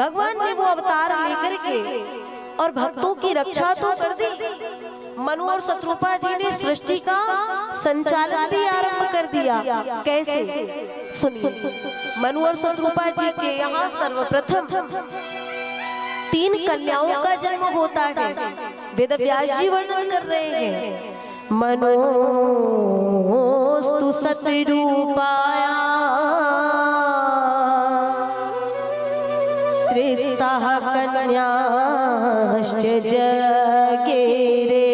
भगवान ने वो अवतार लेकर के और भक्तों की रक्षा तो कर दी। मनु और शत्रुपा जी ने सृष्टि का संचालन भी आरंभ कर दिया। कैसे? सुनिए, मनु और शत्रुपा जी के यहाँ सर्वप्रथम 3 कन्याओं का जन्म होता है। वेद व्यास जी वर्णन कर रहे हैं, मनोस्तु सतरूपाया त्रिस्ताः कन्याश्च जगेरे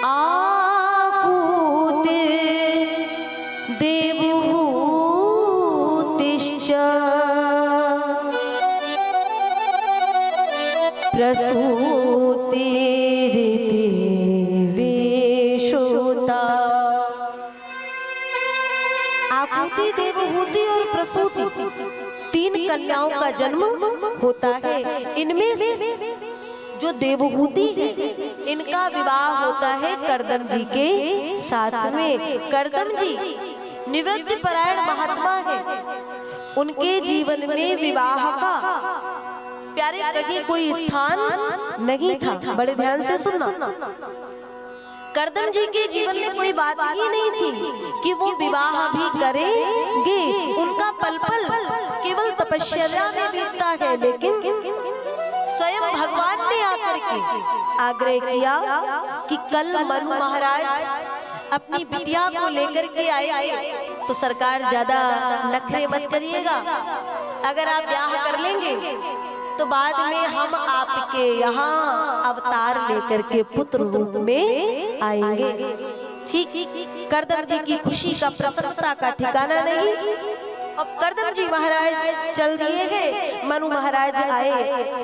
आकूतिर्देवहूतिश्च प्रसूतिर्देवेशोता। आकूति, देवहूति और प्रसूति 3 कन्याओं का जन्म होता है। इनमें से जो देवहूति है, इनका विवाह होता है करदम जी के साथ में। करदम जी निवृत्ति परायण महात्मा है। उनके जीवन में विवाह का प्यारे कहीं कोई स्थान नहीं था। बड़े ध्यान से सुनना, करदम जी के जीवन में कोई बात ही नहीं थी कि वो विवाह भी करेंगे। उनका पल पल केवल तपस्या में बीतता है। लेकिन स्वयं भगवान ने आकर के आग्रह किया कि कल मनु महाराज अपनी बिटिया को लेकर के आए तो सरकार ज्यादा नखरे मत करिएगा। अगर आप ब्याह कर लेंगे तो बाद में हम आपके यहाँ अवतार लेकर के पुत्र रूप में आएंगे। ठीक, करदम जी की खुशी का, प्रसन्नता का ठिकाना नहीं। अब करदम जी महाराज चल दिए हैं। मनु महाराज आए,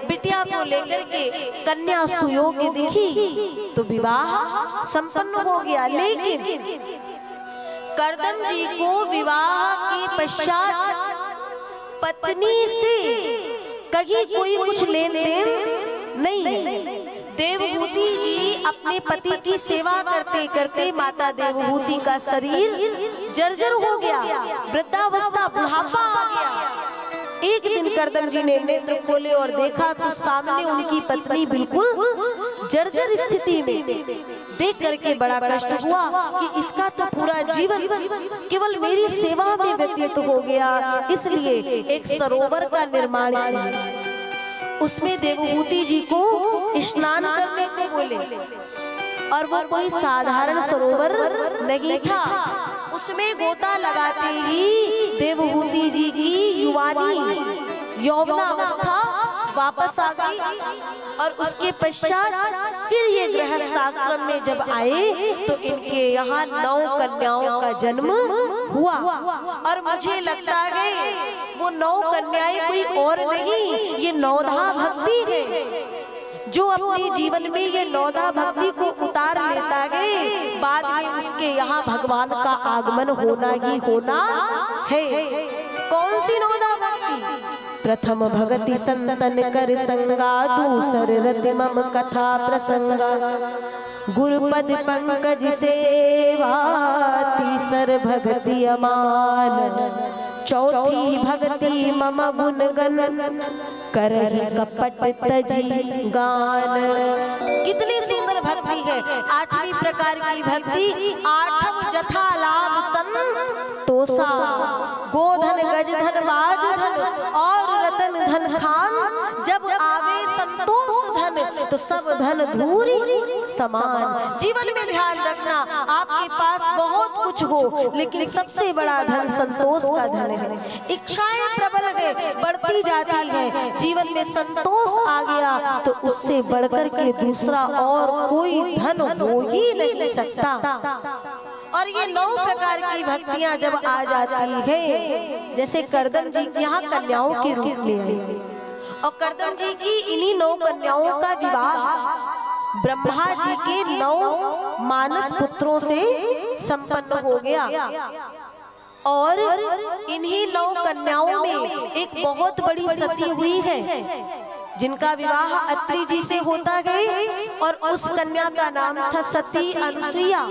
बिटिया को लेकर के, कन्या सुयोग्य दिखी तो विवाह संपन्न हो गया। लेकिन करदम जी को विवाह के पश्चात पत्नी से कहीं कोई कुछ लेन देन नहीं। देवहूति जी अपने पति की सेवा करते करते माता देवहूति का शरीर जर्जर हो गया, वृद्धावस्था, बुढ़ापा आ गया। एक दिन करदम जी ने नेत्र खोले और देखा तो सामने उनकी पत्नी बिल्कुल जर्जर स्थिति में। देख करके बड़ा कष्ट हुआ कि इसका तो पूरा जीवन केवल मेरी सेवा में व्यतीत हो गया। इसलिए एक सरोवर का निर्माण किया, उसमें देवहूति जी को स्नान करने को बोले। और वो कोई साधारण सरोवर नहीं था। उसमें गोता लगाते ही देवहूति जी की युवानी यौवनावस्था वापस आ गई। और उसके पश्चात फिर ये गृहस्थाश्रम में जब आए तो इनके यहाँ 9 कन्याओं का जन्म हुआ। और मुझे लगता है वो 9 कन्याएं कोई और नहीं, ये नौधा भक्ति है जो अपने जीवन में ये नौधा भक्ति को उतार लेता है। बाद में उसके यहाँ भगवान का आगमन होना ही होना है। कौन सी नौधा भक्ति? प्रथम भगति संतन कर संगा, दूसर रति मम कथा प्रसंगा, गुरुपद पंकज सेवा, तीसर भगति अमान, चौथी भगति मम गुणगन, करहि कपट तजी गान। कितनी सुंदर भक्ति है। 8वीं प्रकार की भक्ति, 8 जथा लाभ संतोषा, गोधन गजधन बाजधन और रतन धन खान, जब आवे संतोष धन तो सब धन धूरी समान। जीवन में ध्यान रखना, आपके पास बहुत कुछ हो लेकिन सबसे बड़ा धन संतोष का धन है। इच्छाएं प्रबल है, बढ़ती जाती है, जीवन में संतोष आ गया तो उससे बढ़कर के दूसरा और कोई धन हो ही नहीं सकता। और ये 9 प्रकार की भक्तियां जब आ जाती है, जैसे करदम जी यहाँ कन्याओं के रूप में आई और करदम जी की इन्हीं 9 कन्याओं का विवाह ब्रह्मा जी के 9 मानस पुत्रों से संपन्न हो गया। और इन्हीं 9 कन्याओं में एक बहुत बड़ी सती हुई है जिनका विवाह अत्रि जी से होता है और उस कन्या का नाम था सती अनुसुईया,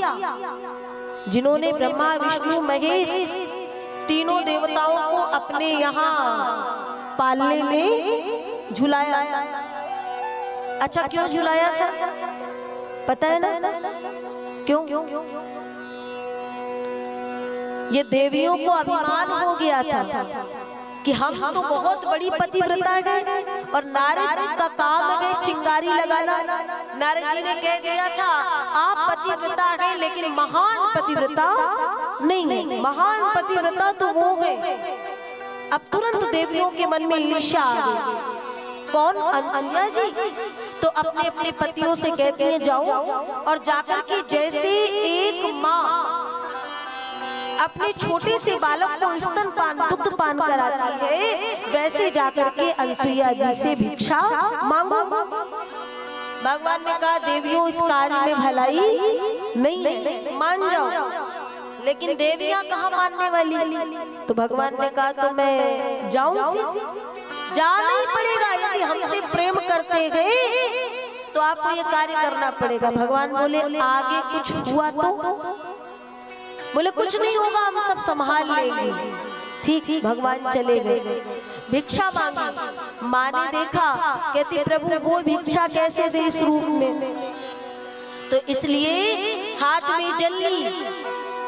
जिन्होंने ब्रह्मा विष्णु महेश तीनों देवताओं को अपने यहाँ पालने में झुलाया। अच्छा क्यों झुलाया था पता है ना? क्यों? ये देवियों को अभिमान हो गया था कि हम तो बहुत बड़ी पतिव्रता है और नारद का काम है चिंगारी लगाना। नारद जी ने कह दिया था आप पतिव्रता है लेकिन महान पतिव्रता नहीं, महान पतिव्रता तो वो है। अब तुरंत देवियों के मन में ईर्ष्या आ गई। कौन? अनसुईया जी। तो अपने अपने पतियों से कहती हैं जाओ और जाकर के जैसे एक माँ अपने छोटे से बालक को स्तनपान दुग्ध पान कराती है, वैसे जाकर के अनसुईया जी से भिक्षा मांगो। भगवान ने कहा देवियों इस कार्य में भलाई नहीं है, मान जाओ। लेकिन देवियां कहाँ मानने वाली? तो भगवान ने कहा तो मैं जाऊं? जाना ही पड़ेगा। यदि हमसे प्रेम करते हैं तो आपको ये कार्य करना पड़ेगा। भगवान बोले आगे कुछ हुआ तो? बोले कुछ नहीं होगा, हम सब संभाल लेंगे। ठीक, भगवान चले गए। भिक्षा मांगी, माँ ने देखा, कहती प्रभु वो भिक्षा कैसे दे इस रूप में? तो इसलिए हाथ में जल ली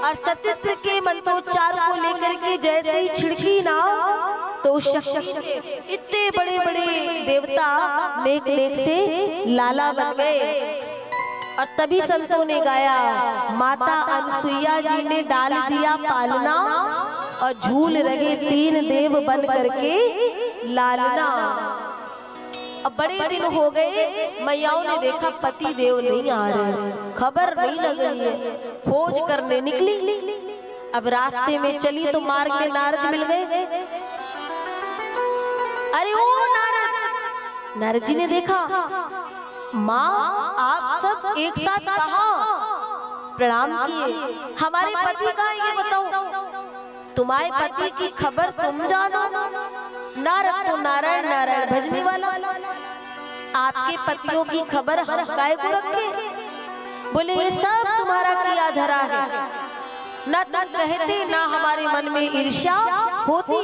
और सत्यत्व के मंत्रोच्चार को लेकर के जैसे ही छिड़की ना, तो उस शक्ति से इतने बड़े बड़े देवता नेक नेक से लाला बन गए। और तभी संतों ने गाया माता अनसुईया जी ने डाल दिया पालना और झूल रहे तीन देव बन करके लालना। अब बड़े दिन हो गए, मैयाओं ने देखा पति देव नहीं आ रहे, खबर नहीं लग रही है। खोज करने निकली। अब रास्ते में चली तो मार्ग में नारद मिल गए। अरे ओ नारद! नारद जी ने देखा माँ आप सब एक साथ कहाँ प्रणाम किए, हमारे पति का ये बताओ, तुम्हारे पति की खबर तुम जानो? नारद तो नारायण नारायण भजने वाला, आपके पतियों की खबर हम काय को रखे? बोले ये सब तुम्हारा किया धरा है, न तुम कहते ना हमारे मन में ईर्ष्या होती।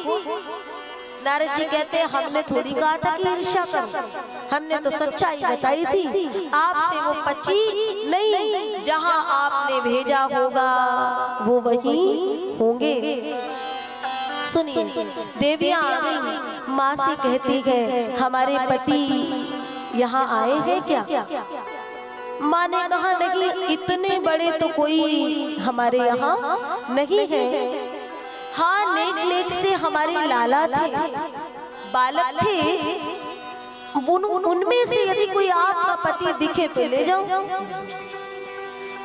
नारद जी कहते हमने थोड़ी कहा था कि ईर्ष्या करो, हमने तो सच्चाई बताई थी। आपसे वो पची नहीं, जहां आपने भेजा होगा वो वहीं होंगे। सुनिए, देवियां आ गई, माँ से कहती है हमारे पति यहाँ आए हैं क्या? माँ ने कहा नहीं, इतने बड़े तो कोई हमारे यहाँ नहीं है। हाँ, नेक नेक से हमारे लाला थे, बालक थे, उनमें से यदि कोई आपका पति दिखे तो ले जाओ,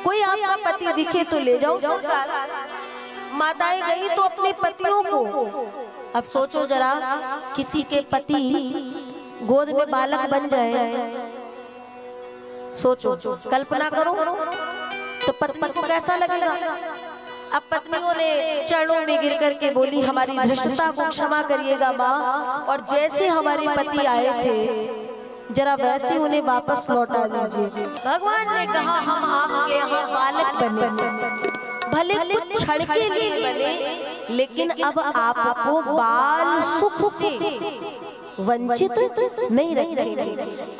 कोई आपका पति दिखे तो ले जाओ। माताएं गई तो अपने पतियों को, अब सोचो जरा किसी के पति गोद में बालक बन जाए, सोचो, कल्पना करो तो पत्नी को कैसा लगेगा? अब पत्नियों ने चरणों में गिर करके बोली हमारी धृष्टता को क्षमा करिएगा माँ, और जैसे हमारे पति आए थे जरा वैसे उन्हें वापस लौटा दीजिए। भगवान ने कहा हम आपके यहाँ बालक बने, भले कुछ क्षण के लिए बने, लेकिन अब आपको बाल सुख से वंचित नहीं रखेंगे।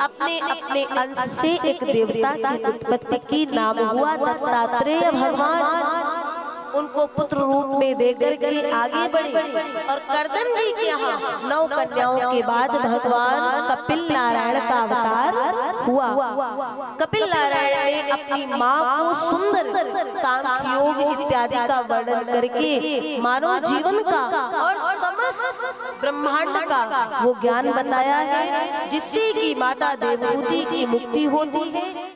अपने अपने अंश से एक देवता की उत्पत्ति की, नाम हुआ दत्तात्रेय भगवान। उनको पुत्र रूप में देकर के आगे बढ़े और करदम जी के यहाँ 9 कन्याओं के बाद भगवान कपिल नारायण का अवतार हुआ। कपिल नारायण ने अपनी माँ को सुंदर सांख्य योग इत्यादि का वर्णन करके मानव जीवन का और समस्त ब्रह्मांड का वो ज्ञान बताया है, जिससे कि माता देवहूति की मुक्ति होती है।